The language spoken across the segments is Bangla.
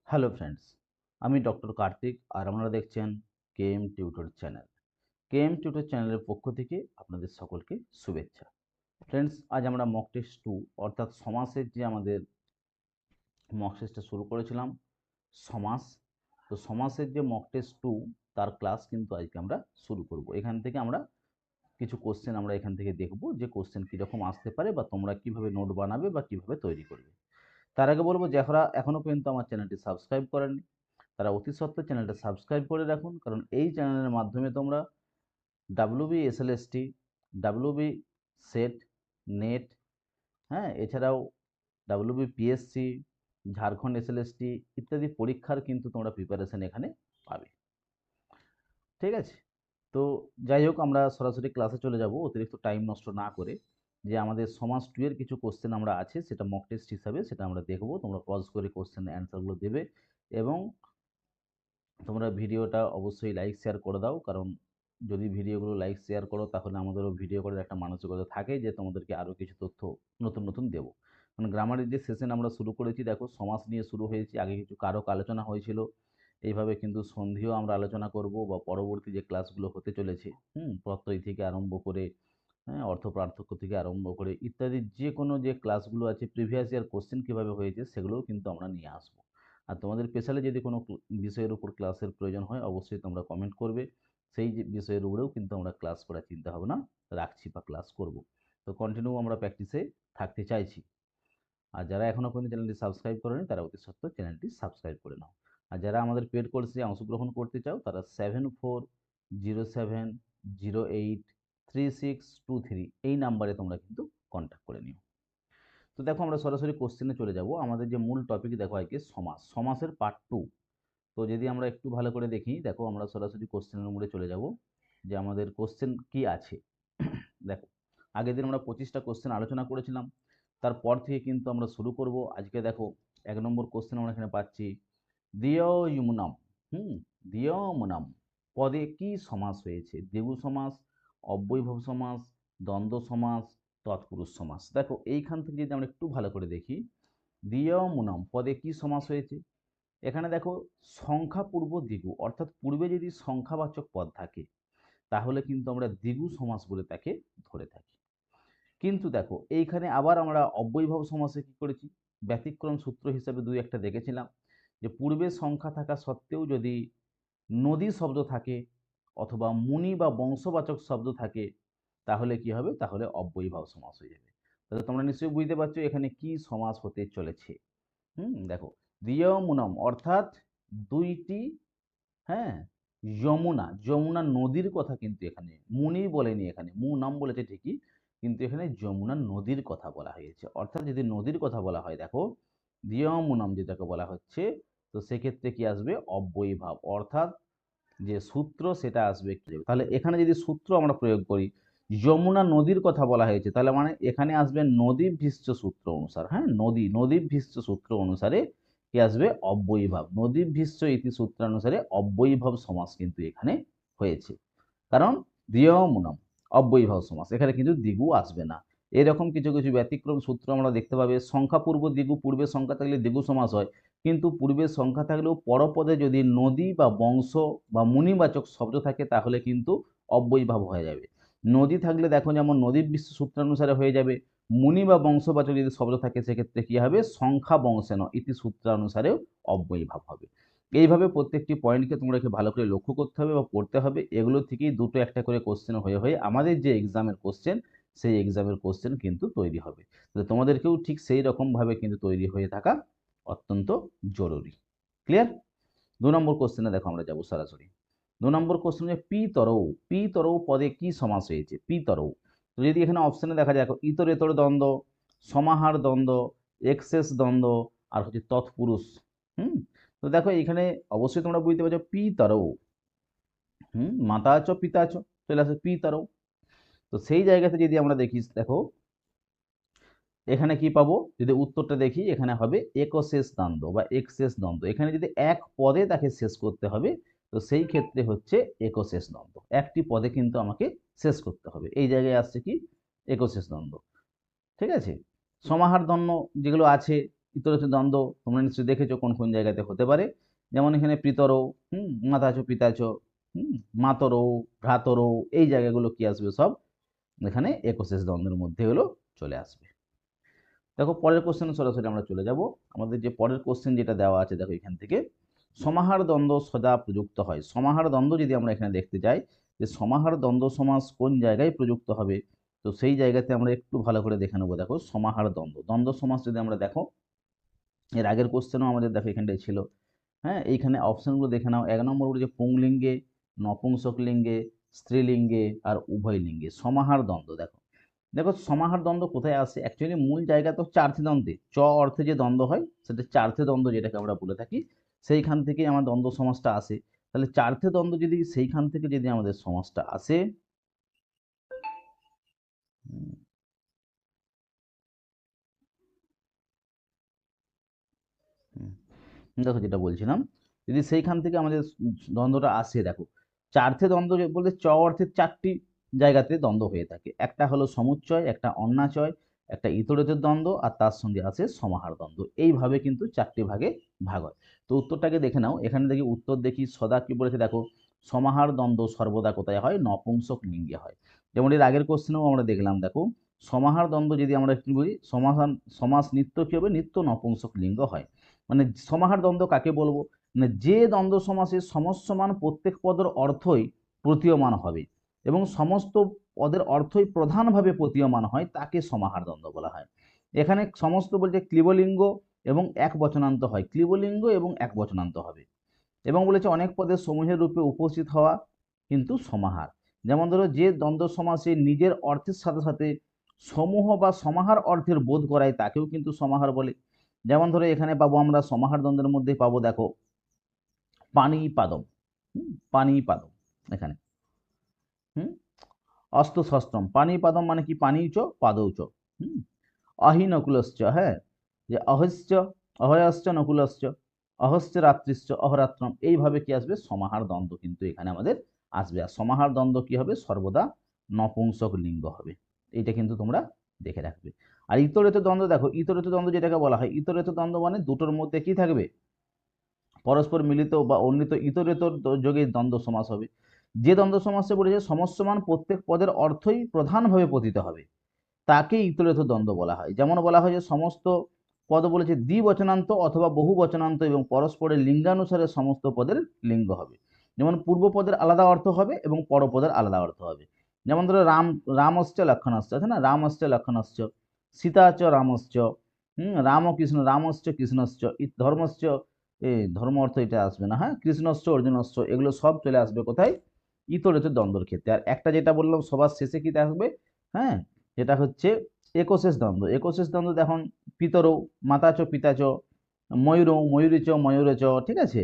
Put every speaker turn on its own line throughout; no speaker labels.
হ্যালো ফ্রেন্ডস, আমি ডক্টর কার্তিক আর আপনারা দেখছেন KM tutor channel. KM tutor চ্যানেলের পক্ষ থেকে আপনাদের সকলকে শুভেচ্ছা। ফ্রেন্ডস, আজ আমরা মক টেস্ট 2 অর্থাৎ সমাসের যে আমাদের মক টেস্টটা শুরু করেছিলাম সমাস, তো সমাসের যে মক টেস্ট 2 তার ক্লাস কিন্তু আজকে আমরা শুরু করব। এখান থেকে আমরা কিছু কোশ্চেন আমরা এখান থেকে দেখব যে কোশ্চেন কীরকম আসতে পারে বা তোমরা কীভাবে নোট বানাবে বা কীভাবে তৈরি করবে। তার আগে বলবো যারা এখনও পর্যন্ত আমার চ্যানেলটি সাবস্ক্রাইব করেননি তারা অতি সত্ত্বর চ্যানেলটা সাবস্ক্রাইব করে রাখুন, কারণ এই চ্যানেলের মাধ্যমে তোমরা WB SLST, WB set, net, হ্যাঁ, এছাড়াও ডাব্লিউবি পিএসসি, ঝাড়খণ্ড এসএলএসটি ইত্যাদি পরীক্ষার কিন্তু তোমরা প্রিপারেশন এখানে পাবে। ঠিক আছে, তো যাই হোক আমরা সরাসরি ক্লাসে চলে যাব অতিরিক্ত টাইম নষ্ট না করে। যে আমাদের সমাজ 2 এর কিছু কোশ্চেন আমরা আছে সেটা মক টেস্ট হিসাবে সেটা আমরা দেখব। তোমরা পজ করে কোশ্চেনের অ্যান্সারগুলো দেবে এবং তোমরা ভিডিওটা অবশ্যই লাইক শেয়ার করে দাও, কারণ যদি ভিডিওগুলো লাইক শেয়ার করো তাহলে আমাদেরও ভিডিও করার একটা মানসিকতা থাকে যে তোমাদেরকে আরও কিছু তথ্য নতুন নতুন দেবো। কারণ গ্রামারের যে সেশন আমরা শুরু করেছি, দেখো সমাস নিয়ে শুরু হয়েছে, আগে কিছু কারক আলোচনা হয়েছিল, এইভাবে কিন্তু সন্ধিও আমরা আলোচনা করব বা পরবর্তী যে ক্লাসগুলো হতে চলেছে, প্রত্যয় থেকে আরম্ভ করে, হ্যাঁ, অর্থ পার্থক্য থেকে আরম্ভ করে ইত্যাদি যে কোনো যে ক্লাসগুলো আছে, প্রিভিয়াস ইয়ার কোশ্চেন কীভাবে হয়েছে সেগুলোও কিন্তু আমরা নিয়ে আসবো। আর তোমাদের স্পেশালি যদি কোনো বিষয়ের উপর ক্লাসের প্রয়োজন হয় অবশ্যই তোমরা কমেন্ট করবে, সেই যে বিষয়ের উপরেও কিন্তু আমরা ক্লাস করার চিন্তা ভাবনা রাখছি বা ক্লাস করব। তো কন্টিনিউ আমরা প্র্যাকটিসে থাকতে চাইছি। আর যারা এখনও পর্যন্ত চ্যানেলটি সাবস্ক্রাইব করেনি তারা অতি সত্ত্বর চ্যানেলটি সাবস্ক্রাইব করে নাও। আর যারা আমাদের পেড কোর্সে অংশগ্রহণ করতে চাও তারা 7407083623 এই নাম্বারে তোমরা কিন্তু কন্ট্যাক্ট করে নিও। তো দেখো আমরা সরাসরি কোশ্চেনে চলে যাব। আমাদের যে মূল টপিক দেখো আজকে সমাস, সমাসের পার্ট 2। তো যদি আমরা একটু ভালো করে দেখি, দেখো আমরা সরাসরি কোশ্চেনের উপরে চলে যাব যে আমাদের কোশ্চেন কি আছে। দেখো আগের দিন আমরা 25টা কোশ্চেন আলোচনা করেছিলাম, তারপর থেকে কিন্তু আমরা শুরু করব। আজকে দেখো 1 নম্বর কোশ্চেন আমরা এখানে পাচ্ছি, দিয়মুনাম। দিয়মুনাম পদে কি সমাস হয়েছে? দ্বিগু সমাস, অব্যয়ীভাব সমাস, দ্বন্দ্ব সমাস, তৎপুরুষ সমাস। দেখো এইখান থেকে যদি আমরা একটু ভালো করে দেখি, দিয়মুনাম পদে কি সমাস হয়েছে, এখানে দেখো সংখ্যা পূর্ব দ্বিগু, অর্থাৎ পূর্বে যদি সংখ্যাবাচক পদ থাকে তাহলে কিন্তু আমরা দ্বিগু সমাস বলে তাকে ধরে থাকি। কিন্তু দেখো এইখানে আবার আমরা অব্যয়ীভাব সমাসে কি করেছি, ব্যতিক্রম সূত্র হিসেবে 2-1টা দেখেছিলাম যে পূর্বে সংখ্যা থাকা সত্ত্বেও যদি নদী শব্দ থাকে অথবা মুনি বা বংশবাচক শব্দ থাকে তাহলে কি হবে, তাহলে অব্যয়ীভাব সমাস হয়ে যাবে। তাহলে তোমরা নিশ্চয়ই বুঝতে পারছো এখানে কি সমাস হতে চলেছে। দেখো দিয়মুনম অর্থাৎ দুইটি, হ্যাঁ, যমুনা, যমুনা নদীর কথা কিন্তু এখানে মুনি বলেনি, এখানে মু নাম বলেছে ঠিকই, কিন্তু এখানে যমুনা নদীর কথা বলা হয়েছে। অর্থাৎ যদি নদীর কথা বলা হয়, দেখো দিয়মুনম যেটাকে বলা হচ্ছে, তো সেক্ষেত্রে কি আসবে, অব্যয়ীভাব, অর্থাৎ যে সূত্র সেটা আসবে। তাহলে এখানে যদি সূত্র আমরা প্রয়োগ করি, যমুনা নদীর কথা বলা হয়েছে, তাহলে মানে এখানে আসবে নদীভীষ্ট সূত্র অনুসারে, হ্যাঁ, নদীভীষ্ট সূত্র অনুসারে কি আসবে, অব্যয়ীভাব। নদীভীষ্ট ইতি সূত্রানুসারে অব্যয়ীভাব সমাস কিন্তু এখানে হয়েছে, কারণ দিয়মুনম অব্যয়ীভাব সমাস, এখানে কিন্তু দ্বিগু আসবে না। এরকম কিছু কিছু ব্যতিক্রম সূত্র আমরা দেখতে পাবে, সংখ্যা পূর্ব দ্বিগু, পূর্বে সংখ্যা থাকলে দ্বিগু সমাস হয়, কিন্তু পূর্বের সংখ্যা থাকলেও পরপদে যদি নদী বা বংশ বা মুনিবাচক শব্দ থাকে তাহলে কিন্তু অব্যয়ীভাব হয়ে যাবে। নদী থাকলে দেখো যেমন নদীভীষ্ট সূত্রানুসারে হয়ে যাবে, মুনি বা বংশবাচক যদি শব্দ থাকে সেক্ষেত্রে কি হবে, সংখ্যা বংশেন ইতি সূত্রানুসারেও অব্যয়ীভাব হবে। এইভাবে প্রত্যেকটি পয়েন্টকে তোমরা ভালো করে লক্ষ্য করতে হবে বা পড়তে হবে। এগুলো থেকেই 2-1টা করে কোশ্চেন হয়ে হয়ে আমাদের যে এক্সামের কোশ্চেন, সেই এক্সামের কোশ্চেন কিন্তু তৈরি হবে। তো তোমাদেরকেও ঠিক সেই রকমভাবে কিন্তু তৈরি হয়ে থাকা অত্যন্ত জরুরি। ক্লিয়ার? 2 নম্বর কোশ্চেনে দেখো আমরা যাব সরাসরি। 2 নম্বর কোশ্চেনে পিতরৌ, পিতরৌ পদে কি সমাস হয়েছে, পিতরৌ। তো যদি এখানে অপশনে দেখা যায়, ইতর এতর দ্বন্দ্ব, সমাহার দ্বন্দ্ব, এক্সেস দ্বন্দ্ব আর হচ্ছে তৎপুরুষ। তো দেখো এখানে অবশ্যই তোমরা বুঝতে পারছো পিতরৌ, মাতা আছো পিতা আছো, চলে আসে পিতরৌ। তো সেই জায়গাতে যদি আমরা দেখি, দেখো এখানে কি পাবো, যদি উত্তরটা দেখি এখানে হবে একশেষ দ্বন্দ্ব বা এক্সেস দ্বন্দ্ব। এখানে যদি এক পদে তাকে শেষ করতে হবে তো সেই ক্ষেত্রে হচ্ছে একশেষ দ্বন্দ্ব, একটি পদে কিন্তু আমাকে শেষ করতে হবে। এই জায়গায় আসছে কি, একশেষ দ্বন্দ্ব। ঠিক আছে, সমাহার দ্বন্দ্ব যেগুলো আছে ইতরেতর দ্বন্দ্ব তোমরা নিশ্চয়ই দেখেছো কোন কোন জায়গাতে হতে পারে। যেমন এখানে পিতরও, মাতাচ পিতাচ, মাতরও, ভ্রাতরও, এই জায়গাগুলো কি আসবে সব এখানে একশেষ দ্বন্দ্বের মধ্যে হলো চলে আসবে। দেখো পরের কোশ্চেনে সরাসরি আমরা চলে যাব। আমাদের যে পরের কোশ্চেন যেটা দেওয়া আছে দেখো এখান থেকে, সমাহার দ্বন্দ্ব সদা প্রযুক্ত হয়। সমাহার দ্বন্দ্ব যদি আমরা এখানে দেখতে যাই যে সমাহার দ্বন্দ্ব সমাস কোন জায়গায় প্রযুক্ত হবে, তো সেই জায়গাতে আমরা একটু ভালো করে দেখে নেবো। দেখো সমাহার দ্বন্দ্ব, দ্বন্দ্ব সমাস যদি আমরা দেখো, এর আগের কোশ্চেনও আমাদের দেখো এখানটায় ছিল। হ্যাঁ, এইখানে অপশনগুলো দেখে নাও। 1 নম্বর বলেছে পুংলিঙ্গে, নপুংসক লিঙ্গে, স্ত্রীলিঙ্গে আর উভয় লিঙ্গে সমাহার দ্বন্দ্ব। দেখো দেখো সমাহার দ্বন্দ্ব কোথায় আসে, অ্যাকচুয়ালি মূল জায়গা তো চার্থী দ্বন্দ্বে, চ অর্থে যে দ্বন্দ্ব হয় সেটা চার্থী দ্বন্দ্ব যেটাকে আমরা বলে থাকি, সেইখান থেকেই আমার দ্বন্দ্ব সমাসটা আসে। তাহলে চার্থী দ্বন্দ্ব যদি সেইখান থেকে যদি আমাদের সমাসটা আসে, দেখো যেটা বলছিলাম, যদি সেইখান থেকে আমাদের দ্বন্দ্বটা আসে, দেখো চার্থে দ্বন্দ্ব বলতে চ অর্থের 4টি জায়গাতে দ্বন্দ্ব হয়ে থাকে। একটা হলো সমুচ্চয়, একটা অন্যাচয়, একটা ইতরেতর দ্বন্দ্ব, আর তার সঙ্গে আছে সমাহার দ্বন্দ্ব। এইভাবে কিন্তু 4টি ভাগে ভাগ হয়। তো উত্তরটাকে দেখে নাও। এখানে দেখি উত্তর দেখি সদা কি বলেছে, দেখো সমাহার দ্বন্দ্ব সর্বদা কোথায় হয়, নপুংসক লিঙ্গে হয়। যেমন এর আগের কোশ্চেনেও আমরা দেখলাম, দেখো সমাহার দ্বন্দ্ব যদি আমরা কি বলি, সমাস নিত্য কি হবে, নিত্য নপুংসক লিঙ্গ হয়। মানে সমাহার দ্বন্দ্ব কাকে বলবো, মানে যে দ্বন্দ্ব সমাসের সমস্যমান প্রত্যেক পদের অর্থই প্রতীয়মান হবে এবং সমস্ত পদের অর্থই প্রধানভাবে প্রতীয়মান হয়, তাকে সমাহার দ্বন্দ্ব বলা হয়। এখানে সমস্ত বলছে ক্লীবলিঙ্গ এবং এক বচনান্ত হয়, ক্লীবলিঙ্গ এবং এক বচনান্ত হবে। এবং বলেছে অনেক পদের সমূহের রূপে উপস্থিত হওয়া কিন্তু সমাহার। যেমন ধরো যে দ্বন্দ্ব সমাসে নিজের অর্থের সাথে সাথে সমূহ বা সমাহার অর্থের বোধ করায় তাকেও কিন্তু সমাহার বলে। যেমন ধরো এখানে পাবো আমরা সমাহার দ্বন্দ্বের মধ্যে পাবো, দেখো পানি পাদম, পানি পাদম এখানে, অস্ত শস্ত্রম, পানি পাদম মানে কি, পানি চ পাদৌ চ, অহিনকুলশ্চ, হ্যাঁ, যে অহশ্চ অহয়াশ্চ নকুলশ্চ, অহশ্চ রাত্রিশ্চ অহরাত্রম, এইভাবে কি আসবে সমাহার দ্বন্দ্ব কিন্তু এখানে আমাদের আসবে। আর সমাহার দ্বন্দ্ব কি হবে, সর্বদা নপুংসক লিঙ্গ হবে। এইটা কিন্তু তোমরা দেখে রাখবে। আর ইতরেতর দ্বন্দ্ব, দেখো ইতরেতর দ্বন্দ্ব যেটাকে বলা হয়, ইতরেতর দ্বন্দ্ব মানে দুটোর মধ্যে কি থাকবে, পরস্পর মিলিত বা অন্বিত ইতরেতর যোগে দ্বন্দ্ব সমাস হবে। যে দ্বন্দ্ব সমাসে বলেছে সমস্যমান প্রত্যেক পদের অর্থই প্রধানভাবে পতিত হবে, তাকে ইতরেতর দ্বন্দ্ব বলা হয়। যেমন বলা হয় যে সমস্ত পদ বলেছে দ্বিবচনান্ত অথবা বহু বচনান্ত এবং পরস্পরের লিঙ্গানুসারে সমস্ত পদের লিঙ্গ হবে। যেমন পূর্ব পদের আলাদা অর্থ হবে এবং পরপদের আলাদা অর্থ হবে। যেমন ধরো রামশ্চ লক্ষণশ্চ আছে না, রামশ্চ লক্ষণশ্চ, সীতাচ রামশ্চ, রাম ও কৃষ্ণ, রামশ্চ কৃষ্ণশ্চ, ধর্মশ্চ, ধর্ম অর্থ এটা আসবে না, হ্যাঁ, কৃষ্ণশ্চ অর্জুনশ্চ, এগুলো সব চলে আসবে কোথায়, ইতরেতর দ্বন্দ্বের ক্ষেত্রে। আর একটা যেটা বললাম সবার শেষে কি আসবে, হ্যাঁ, যেটা হচ্ছে একশেষ দ্বন্দ্ব। একশেষ দ্বন্দ্ব দেখুন, পিতরৌ, মাতাচ পিতাচ, ময়ূরৌ ময়ূরীচ ময়ূরচ, ঠিক আছে,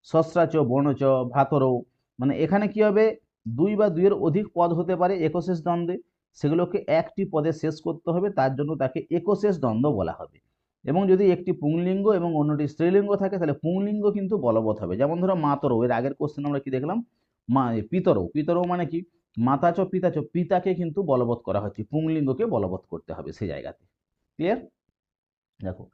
সস্রাচ বর্ণচ, ভ্রাতরৌ, মানে এখানে কি হবে, 2 বা 2-এর অধিক পদ হতে পারে একশেষ দ্বন্দ্বে, সেগুলোকে একটি পদে শেষ করতে হবে, তার জন্য তাকে একশেষ দ্বন্দ্ব বলা হবে। এবং যদি একটি পুংলিঙ্গ এবং অন্যটি স্ত্রীলিঙ্গ থাকে তাহলে পুংলিঙ্গ কিন্তু বলবৎ হবে। যেমন ধরো মাতরৌ, এর আগের কোশ্চেন আমরা কি দেখলাম, পিতরৌ, পিতরৌ মানে কি, মাতাচ পিতাচ, পিতাকে কিন্তু বলবৎ করা হচ্ছে, পুংলিঙ্গকে বলবৎ করতে হবে সেই জায়গাতে। ক্লিয়ার? দেখো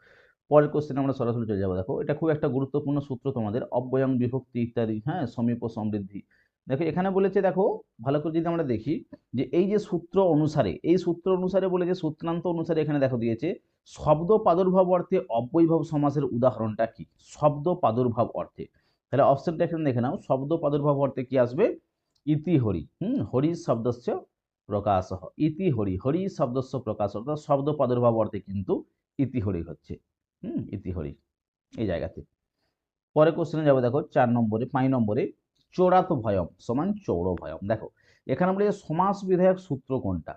পরের কোশ্চেন আমরা সরাসরি চলে যাবো। দেখো এটা খুব একটা গুরুত্বপূর্ণ সূত্র তোমাদের, অব্যয়ং বিভক্তি ইত্যাদি, হ্যাঁ, সমীপ সমৃদ্ধি। দেখো এখানে বলেছে, দেখো ভালো করে যদি আমরা দেখি যে এই যে সূত্র অনুসারে, এই সূত্র অনুসারে বলেছে, সূত্রান্ত অনুসারে এখানে দেখো দিয়েছে শব্দ প্রাদুর্ভাব অর্থে অব্যয়ীভাব সমাসের উদাহরণটা কি, শব্দ প্রাদুর্ভাব অর্থে। তাহলে অপশনটা এখানে দেখে নাও, শব্দ প্রাদুর্ভাব অর্থে কি আসবে, ইতি হরি, হরি শব্দস্য প্রকাশ, ইতি হরি, হরি শব্দস্য প্রকাশ, অর্থাৎ শব্দ প্রাদুর্ভাব অর্থে কিন্তু ইতি হরি হচ্ছে, ইতি হরি এই জায়গাতে। পরে কোশ্চেনে যাবো, দেখো 4 নম্বরে 5 নম্বরে, চোরাত ভয়ম সমান চৌর ভয়ম। দেখো এখানে বলে সমাস বিধায়ক সূত্র কোনটা,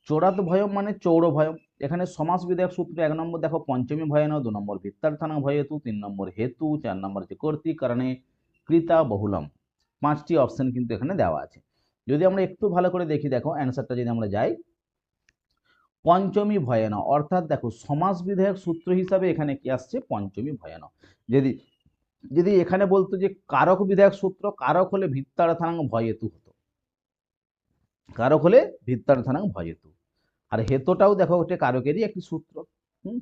চোরাত ভয়ম মানে চৌর ভয়ম। এখানে সমাস বিধায়ক সূত্র 1 নম্বর দেখো পঞ্চমী ভয়েন, 2 নম্বর ভিত্তার্থানা ভয়েতু, 3 নম্বর হেতু, 4 নম্বর হচ্ছে কর্তৃ কারণে কৃতা বহুলম। 5টি অপশন কিন্তু এখানে দেওয়া আছে। যদি আমরা একটু ভালো করে দেখি, দেখো অ্যান্সারটা যদি আমরা যাই, পঞ্চমী ভয়ান, অর্থাৎ দেখো সমাস বিধায়ক সূত্র হিসাবে এখানে কি আসছে, পঞ্চমী ভয়ান। যদি যদি এখানে বলতো যে কারক বিধায়ক সূত্র, কারক হলে ভিত্তার্থানাং ভয়েতু হতো, কারক হলে ভিত্তার্থানাং ভয়েতু। আর হেতুটাও দেখো ওটা কারকেরই একটি সূত্র,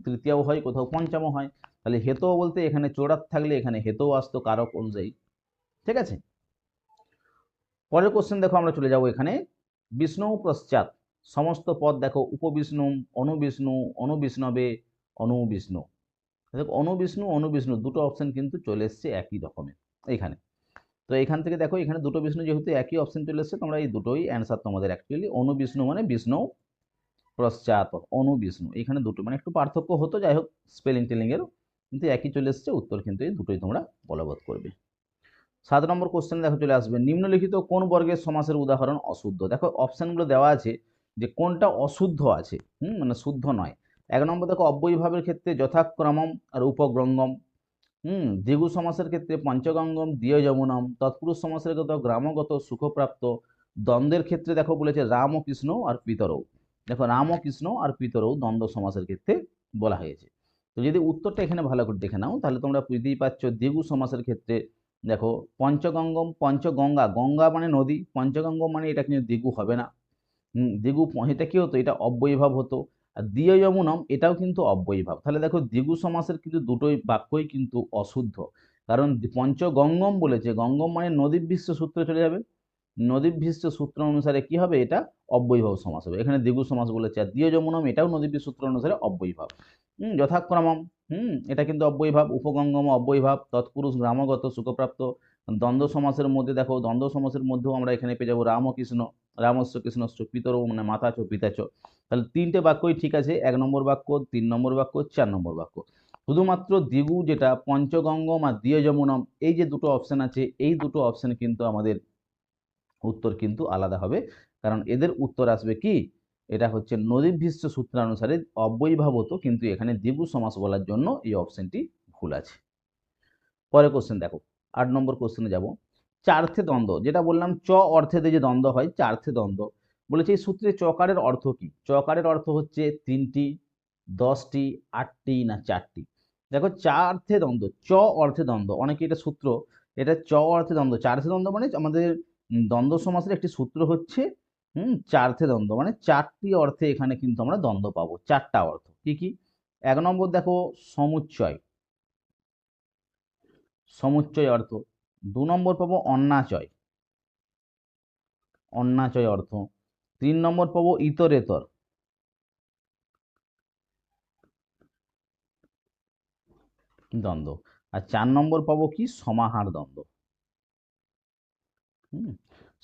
তৃতীয়াও হয়, কোথাও পঞ্চমও হয়। তাহলে হেতও বলতে এখানে চোরাত থাকলে এখানে হেতও আসতো কারক অনুযায়ী। ঠিক আছে, পরের কোশ্চেন দেখো আমরা চলে যাব এখানে বিষ্ণু পশ্চাৎ সমস্ত পদ দেখো উপবিষ্ণু, অনুবিষ্ণু, অনুবিষ্ণবে, অনুবিষ্ণু। দেখো অনুবিষ্ণু অনুবিষ্ণু দুটো অপশন কিন্তু চলে এসছে একই রকমের এখানে। তো এখান থেকে দেখো এখানে দুটো বিষ্ণু যেহেতু একই অপশন চলে এসছে, তোমরা এই দুটোই অ্যান্সার তোমাদের অ্যাকচুয়ালি। অনুবিষ্ণু মানে বিষ্ণু, পশ্চাৎ অনুবিষ্ণু, এখানে দুটো মানে একটু পার্থক্য হতো, যাই হোক স্পেলিং টেলিং এর কিন্তু একই চলে এসছে, উত্তর কিন্তু এই দুটোই তোমরা বলবৎ করবে। 7 নম্বর কোশ্চেন দেখো চলে আসবে, নিম্নলিখিত কোন বর্গের সমাসের উদাহরণ অশুদ্ধ। দেখো অপশনগুলো দেওয়া আছে যে কোনটা অশুদ্ধ আছে, মানে শুদ্ধ নয়। 1 নম্বর দেখো অব্যয়ীভাবের ক্ষেত্রে যথাক্রমম আর উপগ্রঙ্গম, দ্বিগু সমাসের ক্ষেত্রে পঞ্চগঙ্গম দ্বিয়যমুনম, তৎপুরুষ সমাসের ক্ষেত্রে গ্রামগত সুখপ্রাপ্ত, দ্বন্দ্বের ক্ষেত্রে দেখো বলেছে রাম ও কৃষ্ণ আর পিতরৌ। দেখো রাম ও কৃষ্ণ আর পিতরৌ দ্বন্দ্ব সমাসের ক্ষেত্রে বলা হয়েছে। তো যদি উত্তরটা এখানে ভালো করে দেখে নাও তাহলে তোমরা বুঝতেই পারছো দ্বিগু সমাসের ক্ষেত্রে দেখো পঞ্চগঙ্গম, পঞ্চগঙ্গা, গঙ্গা মানে নদী, পঞ্চগঙ্গম মানে এটা কিন্তু দ্বিগু হবে না। দ্বিগু এটা কি হতো, এটা অব্যয়ীভাব হতো। আর দ্বিয়যমুনম এটাও কিন্তু অব্যয়ীভাব। তাহলে দেখো দ্বিগু সমাসের কিন্তু দুটোই বাক্যই কিন্তু অশুদ্ধ, কারণ পঞ্চগঙ্গম বলেছে, গঙ্গম মানে নদীভ্যস্ত সূত্রে চলে যাবে, নদীভ্যস্ত সূত্র অনুসারে কি হবে, এটা অব্যয়ীভাব সমাস হবে। এখানে দ্বিগু সমাস বলেছে। আর দ্বিয়যমুনম এটাও নদীভ্যস্ত সূত্র অনুসারে অব্যয়ীভাব। যথাক্রমম এটা কিন্তু অব্যয়ীভাব, উপগঙ্গম অব্যয়ীভাব, তৎপুরুষ গ্রামগত সুখপ্রাপ্ত। দ্বন্দ্ব সমাসের মধ্যে দেখো দ্বন্দ্ব সমাসের মধ্যেও আমরা এখানে পেয়ে যাবো রাম ও কৃষ্ণ, রামস্য কৃষ্ণস্য পিতরৌ মানে মাতা চো পিতা চো। তাহলে তিনটে বাক্যই ঠিক আছে, 1 নম্বর বাক্য, 3 নম্বর বাক্য, 4 নম্বর বাক্য। শুধুমাত্র দ্বিগু যেটা পঞ্চগঙ্গম আর দ্বিয়যমুনম এই যে দুটো অপশন আছে, এই দুটো অপশন কিন্তু আমাদের উত্তর কিন্তু আলাদা হবে, কারণ এদের উত্তর আসবে কি, এটা হচ্ছে নদীভ্যস্ত সূত্রানুসারে অব্যয়ীভাব হতো, কিন্তু এখানে দ্বিগু সমাস বলার জন্য এই অপশনটি ভুল আছে। পরের কোশ্চেন দেখো 8 নম্বর কোশ্চেনে যাব, চার্থে দ্বন্দ্ব, যেটা বললাম চ অর্থে যে দ্বন্দ্ব হয় চার্থে দ্বন্দ্ব বলেছে, এই সূত্রে চকারের অর্থ কি। চকারের অর্থ হচ্ছে 3টি, 10টি, 8টি না 4টি। দেখো চার্থে দ্বন্দ্ব, চ অর্থে দ্বন্দ্ব, অনেকে এটা সূত্র, এটা চ অর্থে দ্বন্দ্ব, চার্থে দ্বন্দ্ব মানে আমাদের দ্বন্দ্ব সমাসের একটি সূত্র হচ্ছে চার্থে দ্বন্দ্ব মানে 4টি অর্থে এখানে কিন্তু আমরা দ্বন্দ্ব পাবো, 4টা অর্থ কি কি। 1 নম্বর দেখো সমুচ্চয়, সমুচ্চয় অর্থ। 2 নম্বর পাবো অন্যাচয়, অন্যাচয় অর্থ। 3 নম্বর পাবো ইতরেতর, দ্বন্দ্ব। আর 4 নম্বর পাবো কি, সমাহার দ্বন্দ্ব।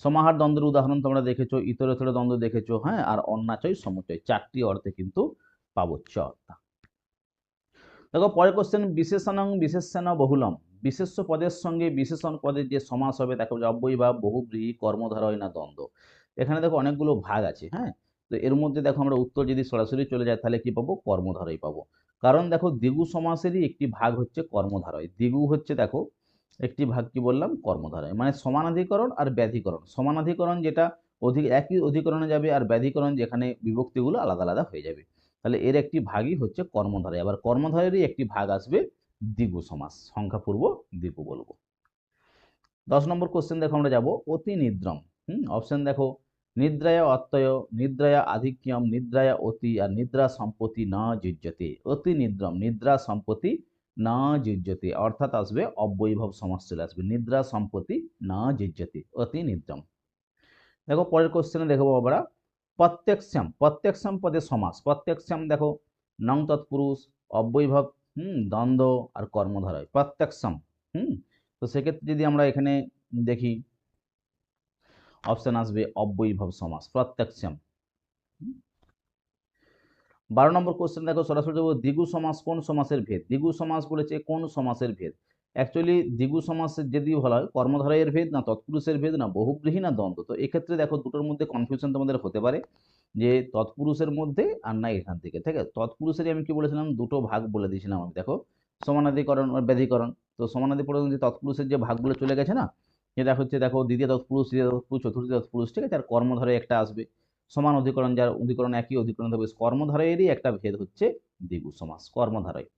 সমাহার দ্বন্দ্বের উদাহরণ তোমরা দেখেছো, ইতরেতর দ্বন্দ্ব দেখেছো, হ্যাঁ, আর অন্যাচয় সমুচ্চয় 4টি অর্থে কিন্তু পাবো চ। দেখো পরের কোশ্চেন, বিশেষণং বিশেষণ বহুলম, বিশেষ্য পদের সঙ্গে বিশেষণ পদের যে সমাস হবে তাকে বলে অব্যয়ীভাব, বহুব্রীহি, কর্মধারয় না দ্বন্দ্ব। এখানে দেখো অনেকগুলো ভাগ আছে, হ্যাঁ, তো এর মধ্যে দেখো আমরা উত্তর যদি সরাসরি চলে যায় তাহলে কি পাবো, কর্মধারয় পাবো। কারণ দেখো দ্বিগু সমাসেরই একটি ভাগ হচ্ছে কর্মধারয়। দ্বিগু হচ্ছে দেখো একটি ভাগ কি বললাম, কর্মধারয়, মানে সমানাধিকরণ আর ব্যাধিকরণ। সমানাধিকরণ যেটা একই অধিকরণে যাবে, আর ব্যাধিকরণ যেখানে বিভক্তিগুলো আলাদা আলাদা হয়ে যাবে। তাহলে এর একটি ভাগই হচ্ছে কর্মধারয়, আবার কর্মধারয়েরই একটি ভাগ আসবে দ্বিগু সমাস, সংখ্যাপূর্ব দ্বিগু বলবো। 10 নম্বর কোশ্চেন দেখো আমরা যাব অতি নিদ্রম। অপশন দেখো নিদ্রায়া অত্যয়, নিদ্রায়া আধিক্যম, নিদ্রায়া অতি, আর নিদ্রা সম্পত্তি না যুজ্যতে। অতি নিদ্রম নিদ্রা সম্পত্তি না যুজ্যতে, অর্থাৎ আসবে অব্যয়ীভাব সমাস চলে আসবে, নিদ্রা সম্পত্তি না যুজ্যতে, অতি নিদ্রম। দেখো পরের কোশ্চেনে দেখবো আমরা প্রত্যক্ষম, প্রত্যক্ষম পদের সমাস। প্রত্যক্ষম দেখো নং তৎপুরুষ, অব্যয়ীভাব, দ্বন্দ্ব আর কর্মধারয়, প্রত্যক্ষম। তো সেক্ষেত্রে যদি আমরা এখানে দেখি অপশন আসবে অব্যয়ীভাব সমাস, প্রত্যক্ষম। 12 নম্বর কোশ্চেন দেখো সরাসরি দেবো, দ্বিগু সমাস কোন সমাসের ভেদ। দ্বিগু সমাস বলেছে কোন সমাসের ভেদ। অ্যাকচুয়ালি দ্বিগু সমাসের যদি বলা হয় কর্মধারয়ের ভেদ, না তৎপুরুষের ভেদ, না বহুব্রীহি, না দ্বন্দ্ব। তো এক্ষেত্রে দেখো দুটোর মধ্যে কনফিউশন তোমাদের হতে পারে, যে তৎপুরুষের মধ্যে আর না এখান থেকে, ঠিক আছে। তৎপুরুষেরই আমি কি বলেছিলাম, দুটো ভাগ বলে দিয়েছিলাম আমি, দেখো সমানাধিকরণ আর ব্যাধিকরণ। তো সমানাধিকরণ যে তৎপুরুষের যে ভাগগুলো চলে গেছে না, যেটা হচ্ছে দেখো দ্বিতীয় তৎপুরুষ, তৃতীয় তৎপুরুষ, চতুর্থ তৎপুরুষ, ঠিক আছে। আর কর্মধারয় একটা আসবে, সমান অধিকরণ, যার অধিকরণ একই অধিকরণ থাকবে। কর্মধারয়েরই একটা ভেদ হচ্ছে দ্বিগু সমাস, কর্মধারয়।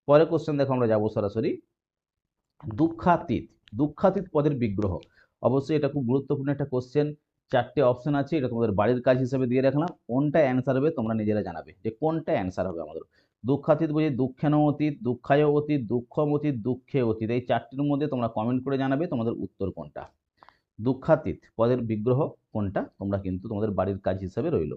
পরের কোশ্চেন দেখো আমরা যাবো সরাসরি দুঃখাতীত। দুঃখাতীত পদের বিগ্রহ, অবশ্যই এটা খুব গুরুত্বপূর্ণ একটা কোশ্চেন। চারটে অপশন আছে, এটা তোমাদের বাড়ির কাজ হিসেবে দিয়ে রাখলাম। কোনটা অ্যান্সার হবে তোমরা নিজেরা জানাবে যে কোনটা অ্যান্সার হবে আমাদের। দুঃখাতীত বুঝি দুঃখেন অতীত, দুঃখায় অতীত, দুঃখম অতীত, দুঃখে অতীত, এই চারটির মধ্যে তোমরা কমেন্ট করে জানাবে তোমাদের উত্তর কোনটা। দুঃখাতীত পদের বিগ্রহ কোনটা তোমরা কিন্তু তোমাদের বাড়ির কাজ হিসেবে রইল।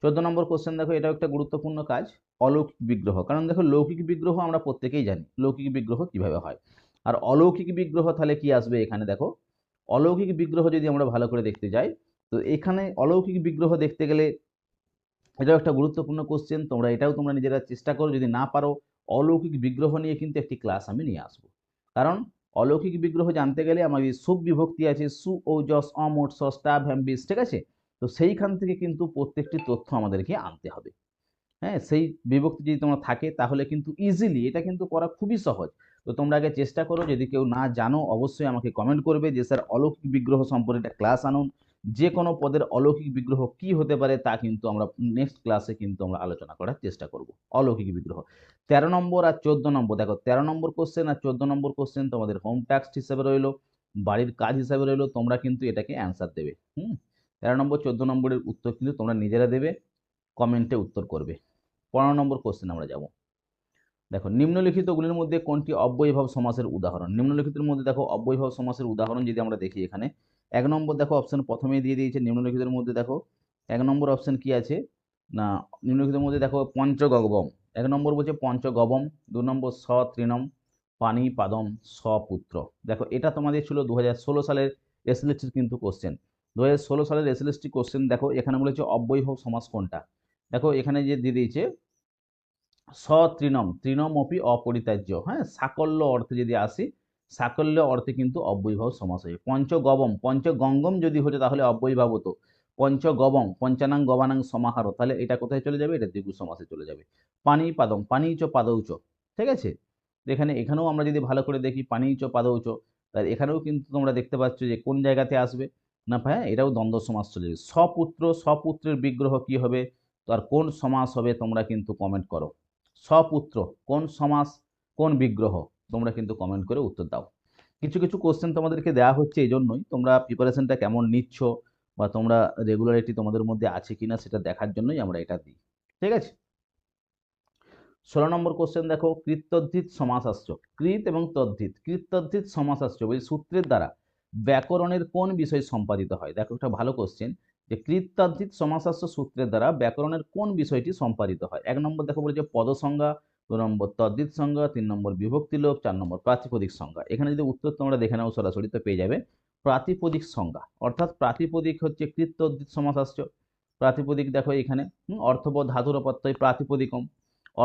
14 নম্বর কোশ্চেন দেখো, এটাও একটা গুরুত্বপূর্ণ কাজ, অলৌকিক বিগ্রহ। কারণ দেখো লৌকিক বিগ্রহ আমরা প্রত্যেকেই জানি লৌকিক বিগ্রহ কিভাবে হয়, আর অলৌকিক বিগ্রহ তাহলে কি আসবে এখানে দেখো। অলৌকিক বিগ্রহ যদি আমরা ভালো করে দেখতে যাই, তো এখানে অলৌকিক বিগ্রহ দেখতে গেলে এটাও একটা গুরুত্বপূর্ণ কোশ্চেন, তোমরা নিজেরা চেষ্টা করো, যদি না পারো অলৌকিক বিগ্রহ নিয়ে কিন্তু একটি ক্লাস আমি নিয়ে আসবো। কারণ অলৌকিক বিগ্রহ জানতে গেলে আমাদের সুখ বিভক্তি আছে, সু ও যশ অমোট সস্তা ভ্যাম্বিস, ঠিক আছে। তো সেইখান থেকে কিন্তু প্রত্যেকটি তথ্য আমাদেরকে আনতে হবে। হ্যাঁ, সেই বিভক্তি যদি তোমার থাকে তাহলে কিন্তু ইজিলি এটা কিন্তু করা খুবই সহজ। তো তোমরা আগে চেষ্টা করো, যদি কেউ না জানো অবশ্যই আমাকে কমেন্ট করবে যে স্যার অলৌকিক বিগ্রহ সম্পর্কে একটা ক্লাস আনুন। যে কোনো পদের অলৌকিক বিগ্রহ কি হতে পারে তা কিন্তু আমরা নেক্সট ক্লাসে কিন্তু আমরা আলোচনা করার চেষ্টা করব। অলৌকিক বিগ্রহ 13 নম্বর আর 14 নম্বর, দেখো 13 নম্বর কোশ্চেন আর 14 নম্বর কোশ্চেন তোমাদের হোম টাস্ক হিসেবে রইলো, বাড়ির কাজ হিসাবে রইলো, তোমরা কিন্তু এটাকে অ্যান্সার দেবে। 13 নম্বর 14 নম্বরের উত্তর কিন্তু তোমরা নিজেরা দেবে, কমেন্টে উত্তর করবে। 15 নম্বর কোশ্চেন আমরা যাব। দেখো নিম্নলিখিতগুলির মধ্যে কোনটি অব্যয়ীভাব সমাসের উদাহরণ। নিম্নলিখিতের মধ্যে দেখো অব্যয়ীভাব সমাসের উদাহরণ যদি আমরা দেখি, এখানে 1 নম্বর দেখো অপশন প্রথমেই দিয়ে দিয়েছে। নিম্নলিখিতের মধ্যে দেখো 1 নম্বর অপশন কি আছে না, নিম্নলিখিতের মধ্যে দেখো পঞ্চগব্বম। 1 নম্বর বলছে পঞ্চগব্বম, 2 নম্বর তৃণম, পানি পাদম সপুত্র। দেখো এটা তোমাদের ছিল 2016 সালের এসএলএসটি কিন্তু কোশ্চেন। 2016 সালের এসএলএসটি কোশ্চেন দেখো, এখানে বলেছে অব্যয়ীভাব সমাস কোনটা। দেখো এখানে যে দিয়ে দিয়েছে তৃণম, তৃণমপি অপরিত্যাজ্য। হ্যাঁ, সাকল্য অর্থে যদি আসি, সাকল্য অর্থে কিন্তু অব্যয়ীভাব সমাস হয়। পঞ্চগবম, পঞ্চগঙ্গম যদি হতো তাহলে অব্যয়ীভাব হতো। পঞ্চগবম, পঞ্চানাং গবানাং সমাহার, তাহলে এটা কোথায় চলে যাবে, এটা দ্বিগু সমাসে চলে যাবে। পানি পাদম, পানিচ পাদৌচ, ঠিক আছে। এখানেও আমরা যদি ভালো করে দেখি পানিচ পাদৌচ, তাহলে এখানেও কিন্তু তোমরা দেখতে পাচ্ছ যে কোন জায়গাতে আসবে না, হ্যাঁ এটাও দ্বন্দ্ব সমাস চলে যাবে। সপুত্র, সপুত্রের বিগ্রহ কি হবে, তো আর কোন সমাস হবে তোমরা কিন্তু কমেন্ট করো। সপুত্র কোন সমাস, কোন বিগ্রহ, তোমরা কিন্তু কমেন্ট করে উত্তর দাও। কিছু কিছু কোশ্চেন তোমাদেরকে দেওয়া হচ্ছে, এই জন্যই তোমরা প্রিপারেশনটা কেমন নিচ্ছ বা তোমরা রেগুলারিটি তোমাদের মধ্যে আছে কিনা সেটা দেখার জন্যই আমরা এটা দিই, ঠিক আছে। 16 নম্বর কোশ্চেন দেখো, কৃত্তদ্ধিত সমাসাস্য। কৃত এবং তদ্ধিত, কৃত্তদ্ধিত সমাসাস্য বলছে সূত্রের দ্বারা ব্যাকরণের কোন বিষয় সম্পাদিত হয়। দেখো একটা ভালো কোশ্চেন, যে কৃত্তদ্ধিত সমাসাস্য সূত্রের দ্বারা ব্যাকরণের কোন বিষয়টি সম্পাদিত হয়। 1 নম্বর দেখো বলেছে পদ সংজ্ঞা, 2 নম্বর তদ্ধিত সংজ্ঞা, 3 নম্বর বিভক্তি লোপ, 4 নম্বর প্রাতিপদিক সংজ্ঞা। এখানে যদি উত্তর তোমরা দেখে নাও সরাসরি তো পেয়ে যাবে প্রাতিপদিক সংজ্ঞা, অর্থাৎ প্রাতিপদিক হচ্ছে কৃত্তদ্ধিত সমাসাস্য। প্রাতিপদিক দেখো এখানে অর্থবোধ ধাতুর প্রত্যয় প্রাতিপদিকম,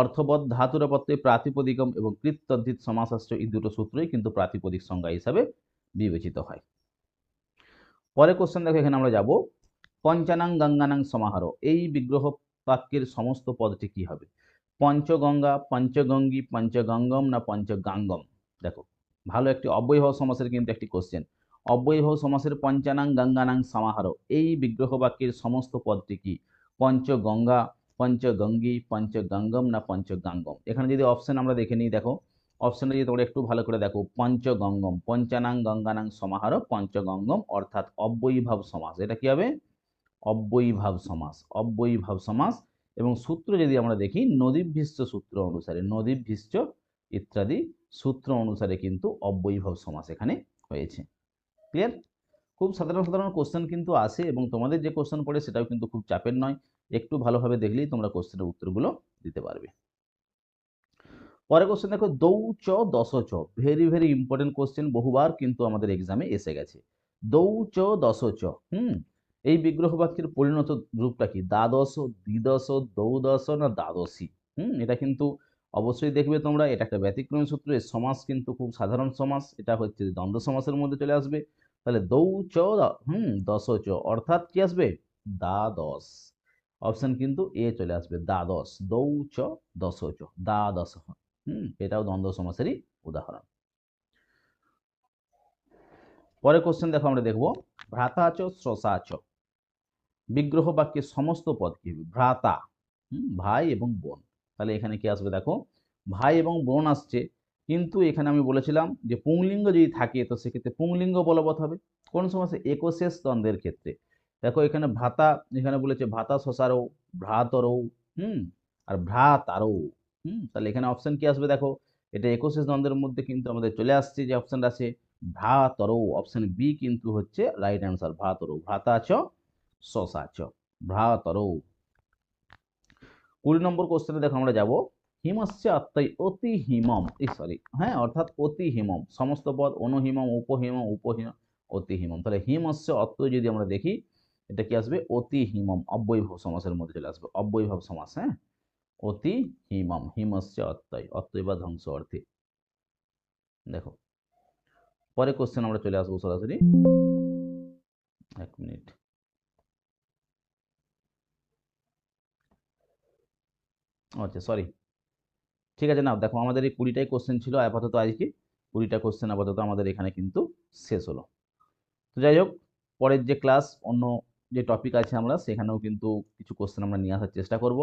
অর্থবোধ ধাতুর প্রত্যয় প্রাতিপদিকম এবং কৃত্তদ্ধিত সমাসাস্য, এই দুটো সূত্রই কিন্তু প্রাতিপদিক সংজ্ঞা হিসাবে বিবেচিত হয়। পরে কোশ্চেন দেখো, এখানে আমরা যাব পঞ্চানাং গঙ্গানাং সমাহার, এই বিগ্রহ বাক্যের সমস্ত পদটি কি হবে। পঞ্চগঙ্গা, পঞ্চগঙ্গী, পঞ্চগঙ্গম না পঞ্চগাঙ্গম। দেখো ভালো একটি অব্যয়ভাব সমাসের কিন্তু একটি কোশ্চেন। অব্যয়ভাব সমাসের পঞ্চানাং গঙ্গানাং সমাহার, এই বিগ্রহ বাক্যের সমস্ত পদটি কি, পঞ্চগঙ্গা, পঞ্চগঙ্গী, পঞ্চগঙ্গম না পঞ্চগাঙ্গম। এখানে যদি অপশন আমরা দেখে নিই, দেখো অপশনটা যদি তোমরা একটু ভালো করে দেখো, পঞ্চগঙ্গম, পঞ্চানাং গঙ্গানাং সমাহার পঞ্চগঙ্গম, অর্থাৎ অব্যয়ীভাব সমাস। এটা কি হবে, অব্যয়ীভাব সমাস, অব্যয়ীভাব সমাস। এবং সূত্র যদি আমরা দেখি নদীভ্যস্ত সূত্র অনুসারে, নদীভ্যস্ত ইত্যাদি সূত্র অনুসারে কিন্তু অব্যয়ীভাব সমাস এখানে হয়েছে। ক্লিয়ার। খুব সাধারণ সাধারণ কোশ্চেন কিন্তু আসে, এবং তোমাদের যে কোশ্চেন পড়ে সেটাও কিন্তু খুব চাপের নয়, একটু ভালোভাবে দেখলেই তোমরা কোশ্চেনের উত্তরগুলো দিতে পারবে। পরে কোশ্চেন দেখো, দৌ চ দশ চ, ভেরি ভেরি ইম্পর্টেন্ট কোশ্চেন, বহুবার কিন্তু আমাদের এক্সামে এসে গেছে। দৌ চ দশ চ, এই বিগ্রহ বাক্যের পরিণত রূপটা কি, দ্বাদশ, দ্বিদশ, দৌদশ না দ্বাদশী। এটা কিন্তু অবশ্যই দেখবে তোমরা, এটা একটা ব্যতিক্রমী সূত্র। এর সমাস কিন্তু খুব সাধারণ সমাস, এটা হচ্ছে দ্বন্দ্ব সমাসের মধ্যে চলে আসবে। তাহলে দৌ চ দশ চ, অর্থাৎ কি আসবে, দ্বাদশ। অপশন কিন্তু এ চলে আসবে, দ্বাদশ, দৌ চ দশ চ, দ্বাদশ। এটাও দ্বন্দ্ব সমাসেরই উদাহরণ। পরে কোশ্চেন দেখো আমরা দেখব, ভ্রাতাচ শ্রসাচ, বিগ্রহ বাক্যের সমস্ত পদ কি হবে। ভ্রাতা ভাই এবং বোন, তাহলে এখানে কি আসবে দেখো, ভাই এবং বোন আসছে, কিন্তু এখানে আমি বলেছিলাম যে পুংলিঙ্গ যদি থাকে তো সেক্ষেত্রে পুংলিঙ্গ বলবৎ হবে। কোন সমাসে? একশেষ দ্বন্দ্বের ক্ষেত্রে। দেখো এখানে ভাতা, এখানে বলেছে ভাতা শশারও, ভ্রাতরও, আর ভ্রাতারও। তাহলে এখানে অপশন কি আসবে? দেখো এটা একশেষ দ্বন্দ্বের মধ্যে কিন্তু আমাদের চলে আসছে যে অপশনটা আছে ভ্রাতরও। অপশন বি কিন্তু হচ্ছে রাইট অ্যান্সার, ভ্রাতরও। ভ্রাতা চ শশা চ, ভ্রাতরও। 20 নম্বর কোশ্চেনে দেখো আমরা যাব হিমস্য আত্মাই অতি হিমম, সরি, হ্যাঁ, অর্থাৎ অতি হিমম, সমস্ত পদ অনুহিমম, উপহিমম, উপহিম, অতি হিমম। তাহলে হিমস্য অত্যয় যদি আমরা দেখি এটা কি আসবে? অতি হিমম, অব্যয়ভাব সমাসের মধ্যে চলে আসবে, অব্যয়ভাব সমাস। হ্যাঁ, অতি হিমম, হিমস্য অত্যয়, অত্যয় বা ধ্বংস অর্থে। দেখো পরে কোশ্চেন আমরা চলে আসবো সরাসরি। এক মিনিট। আচ্ছা, সরি, ঠিক আছে। না দেখো আমাদের এই 20টাই কোশ্চেন ছিল আপাতত, আজকে 20টা কোশ্চেন আপাতত আমাদের এখানে কিন্তু শেষ হলো। তো যাই হোক, পরের যে ক্লাস, অন্য যে টপিক আছে আমরা সেখানেও কিন্তু কিছু কোশ্চেন আমরা নিয়ে আসার চেষ্টা করব,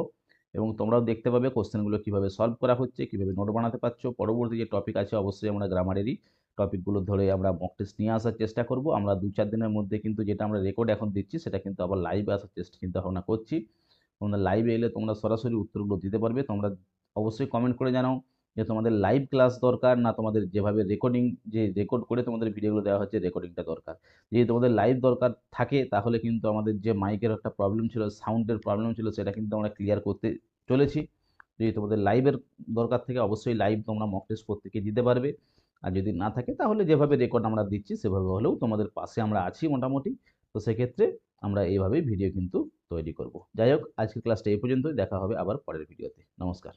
এবং তোমরাও দেখতে পাবে কোশ্চেনগুলো কিভাবে সলভ করা হচ্ছে, কিভাবে নোট বানাতে পারছো। পরবর্তী যে টপিক আছে অবশ্যই আমরা গ্রামারেরই টপিকগুলো ধরে আমরা মক টেস্ট নিয়ে আসার চেষ্টা করব। আমরা 2-4 দিনের মধ্যে কিন্তু যেটা আমরা রেকর্ড এখন দিচ্ছি সেটা কিন্তু আবার লাইভে আসার চেষ্টা চিন্তা ভাবনা করছি। তোমরা লাইভে এলে তোমরা সরাসরি উত্তরগুলো দিতে পারবে। তোমরা অবশ্যই কমেন্ট করে জানাও যে তোমাদের লাইভ ক্লাস দরকার না তোমাদের যেভাবে রেকর্ডিং, যে রেকর্ড করে তোমাদের ভিডিওগুলো দেওয়া হচ্ছে রেকর্ডিংটা দরকার। যদি তোমাদের লাইভ দরকার থাকে তাহলে কিন্তু আমাদের যে মাইকের একটা প্রবলেম ছিল, সাউন্ডের প্রবলেম ছিল, সেটা কিন্তু আমরা ক্লিয়ার করতে চলেছি। যদি তোমাদের লাইভের দরকার থেকে অবশ্যই লাইভ তোমরা মক টেস্ট প্রত্যেকে দিতে পারবে। আর যদি না থাকে তাহলে যেভাবে রেকর্ড আমরা দিচ্ছি সেভাবে হলেও তোমাদের পাশে আমরা আছি মোটামুটি। তো সেক্ষেত্রে আমরা এইভাবেই ভিডিও কিন্তু তৈরি করব। যাই হোক, আজকের ক্লাসটা এই পর্যন্তই, দেখা হবে আবার পরের ভিডিওতে। নমস্কার।